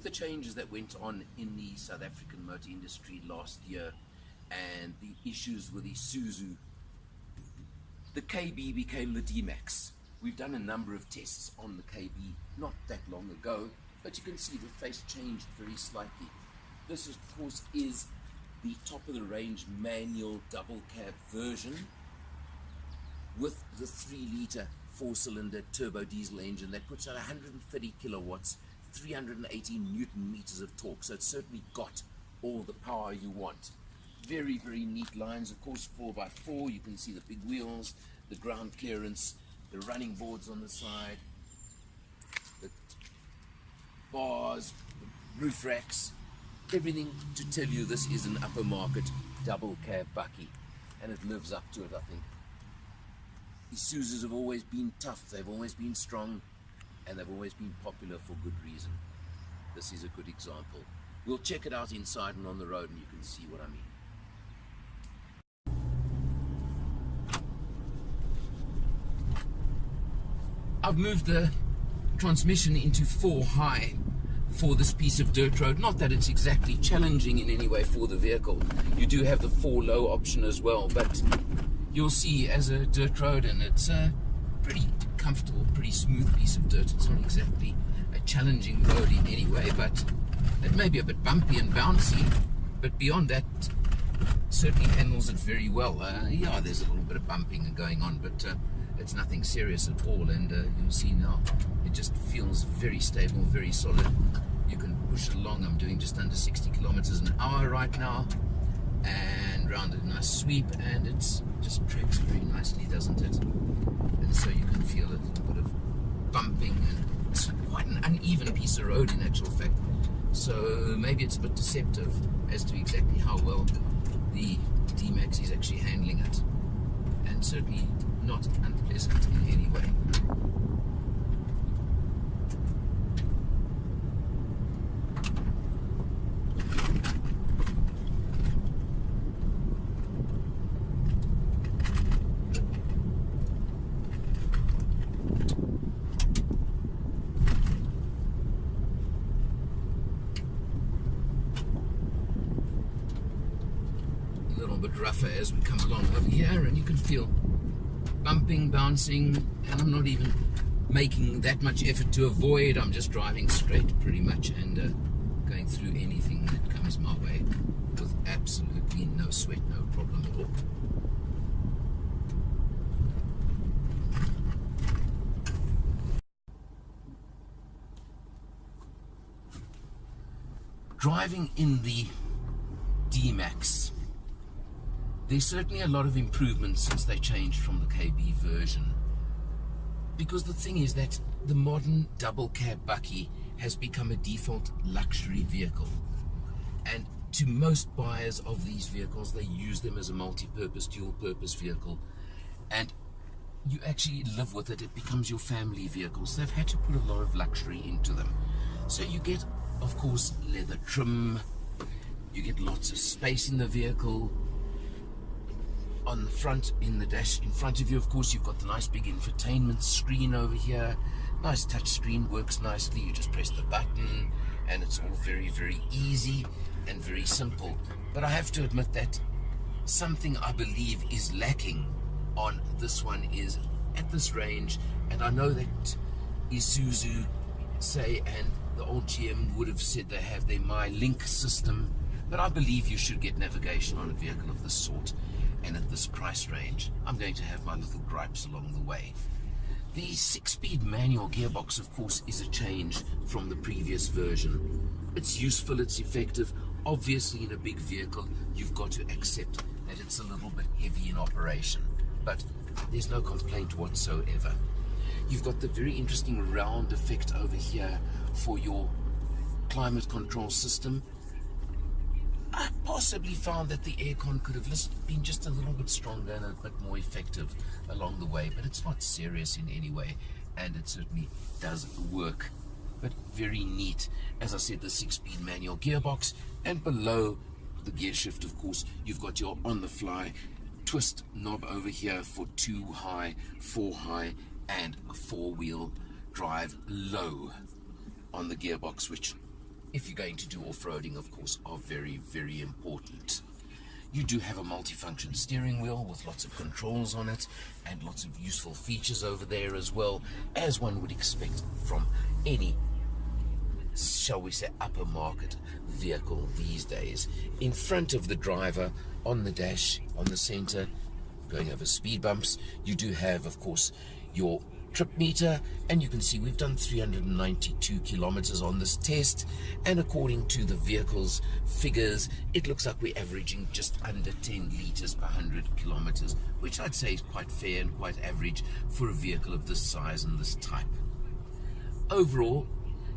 the changes that went on in the South African motor industry last year and the issues with Isuzu, the KB became the D-Max. We've done a number of tests on the KB not that long ago, but you can see the face changed very slightly. This, of course, is the top of the range manual double cab version with the 3-litre 4-cylinder turbo diesel engine that puts out 130 kilowatts, 380 newton meters of torque. So it's certainly got all the power you want. Very, very neat lines, of course, 4x4. You can see the big wheels, the ground clearance, the running boards on the side, the bars, the roof racks, everything to tell you this is an upper market double cab Bakkie, and it lives up to it, I think. Isuzus have always been tough, they've always been strong, and they've always been popular for good reason. This is a good example. We'll check it out inside and on the road and you can see what I mean. I've moved the transmission into 4 high for this piece of dirt road. Not that it's exactly challenging in any way for the vehicle. You do have the 4 low option as well, but you'll see as a dirt road, and it's a pretty comfortable, pretty smooth piece of dirt. It's not exactly a challenging road in any way, but it may be a bit bumpy and bouncy, but beyond that, certainly handles it very well. Yeah, there's a little bit of bumping going on, but it's nothing serious at all, and you'll see now it just feels very stable, very solid. You can push it along. I'm doing just under 60 kilometers an hour right now, and round a nice sweep, and it's just tracks very nicely, doesn't it? And so you can feel a little bit of bumping, and it's quite an uneven piece of road in actual fact, so maybe it's a bit deceptive as to exactly how well the D-Max is actually handling it, and certainly not unpleasant in any way. A little bit rougher as we come along over here, and you can feel bumping, bouncing, and I'm not even making that much effort to avoid. I'm just driving straight pretty much, and going through anything that comes my way with absolutely no sweat, no problem at all. Driving in the D-Max, there's certainly a lot of improvements since they changed from the KB version, because the thing is that the modern double cab Bakkie has become a default luxury vehicle, and to most buyers of these vehicles, they use them as a multi-purpose, dual-purpose vehicle, and you actually live with it. It becomes your family vehicle, so they've had to put a lot of luxury into them. So you get, of course, leather trim, you get lots of space in the vehicle. On the front, in the dash in front of you, of course, you've got the nice big infotainment screen over here. Nice touch screen, works nicely. You just press the button and it's all very, very easy and very simple. But I have to admit that something I believe is lacking on this one is at this range, and I know that Isuzu, say, and the old GM would have said they have their MyLink system, but I believe you should get navigation on a vehicle of this sort. And at this price range, I'm going to have my little gripes along the way. The 6-speed manual gearbox, of course, is a change from the previous version. It's useful, it's effective. Obviously, in a big vehicle, you've got to accept that it's a little bit heavy in operation, but there's no complaint whatsoever. You've got the very interesting round effect over here for your climate control system. I possibly found that the aircon could have been just a little bit stronger and a bit more effective along the way, but it's not serious in any way, and it certainly does work. But very neat. As I said, the 6-speed manual gearbox, and below the gear shift, of course, you've got your on-the-fly twist knob over here for 2 high, 4 high, and a 4-wheel drive low on the gearbox, which if you're going to do off-roading, of course, are very, very important. You do have a multifunction steering wheel with lots of controls on it and lots of useful features over there as well, as one would expect from any, shall we say, upper market vehicle these days. In front of the driver, on the dash, on the center, going over speed bumps, you do have, of course, your trip meter, and you can see we've done 392 kilometers on this test, and according to the vehicle's figures, it looks like we're averaging just under 10 liters per 100 kilometers, which I'd say is quite fair and quite average for a vehicle of this size and this type. Overall,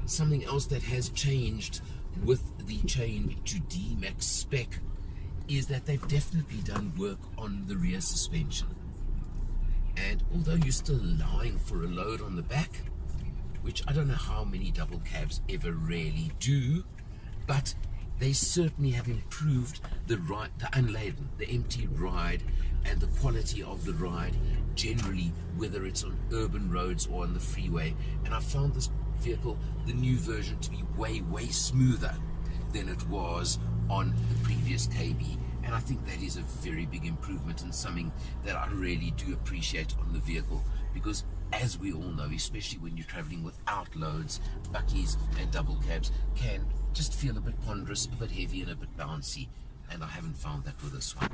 something else that has changed with the change to D-Max spec is that they've definitely done work on the rear suspension. And although you're still allowing for a load on the back, which I don't know how many double cabs ever really do, but they certainly have improved the unladen, the empty ride, and the quality of the ride generally, whether it's on urban roads or on the freeway. And I found this vehicle, the new version, to be way, way smoother than it was on the previous KB. And I think that is a very big improvement and something that I really do appreciate on the vehicle, because as we all know, especially when you're traveling without loads, Bakkies and double cabs can just feel a bit ponderous, a bit heavy and a bit bouncy, and I haven't found that with this one.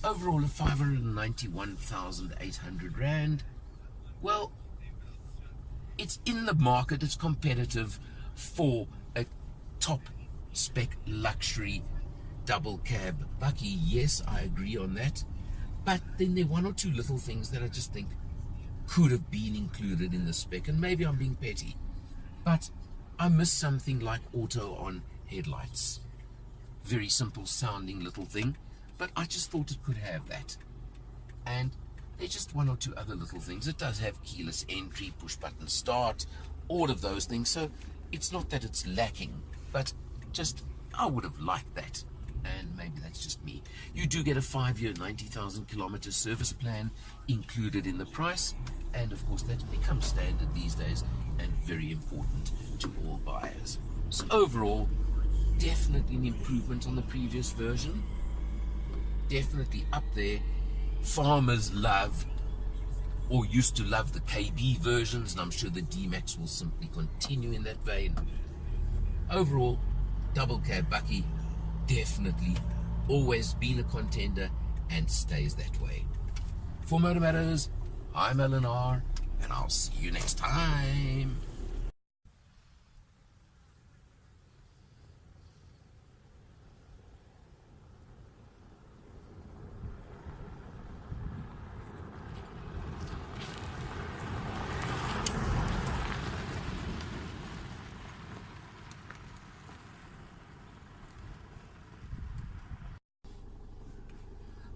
Overall, at 591,800 Rand, well, it's in the market, it's competitive for a top spec luxury double cab Bakkie. Yes, I agree on that, but then there are one or two little things that I just think could have been included in the spec, and maybe I'm being petty, but I miss something like auto on headlights. Very simple sounding little thing, but I just thought it could have that. And there's just one or two other little things. It does have keyless entry, push button start, all of those things, so it's not that it's lacking, but just I would have liked that. And maybe that's just me. You do get a 5-year 90,000 kilometer service plan included in the price, and of course that's become standard these days and very important to all buyers. So overall, definitely an improvement on the previous version, definitely up there. Farmers love or used to love the KB versions, and I'm sure the D-Max will simply continue in that vein. Overall, double cab Bakkie, definitely always been a contender and stays that way. For Motor Matters, I'm Alan R, and I'll see you next time.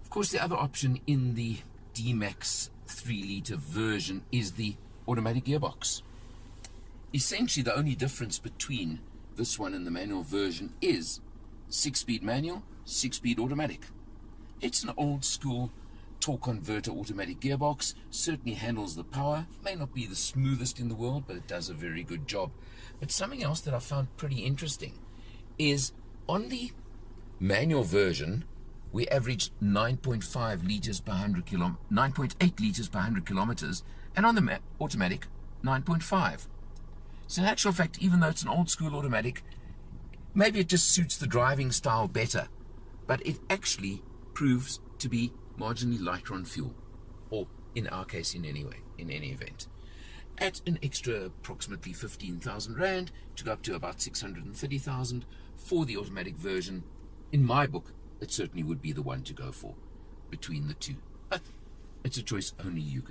Of course, the other option in the D-Max 3-litre version is the automatic gearbox. Essentially, the only difference between this one and the manual version is 6-speed manual, 6-speed automatic. It's an old school torque converter automatic gearbox, certainly handles the power, may not be the smoothest in the world, but it does a very good job. But something else that I found pretty interesting is on the manual version, we averaged 9.5 liters per 100 km, 9.8 liters per 100 kilometers, and on the automatic, 9.5. So in actual fact, even though it's an old school automatic, maybe it just suits the driving style better, but it actually proves to be marginally lighter on fuel, or in our case in any event. At an extra approximately 15,000 Rand to go up to about 630,000 for the automatic version, in my book, it certainly would be the one to go for between the two. But it's a choice only you can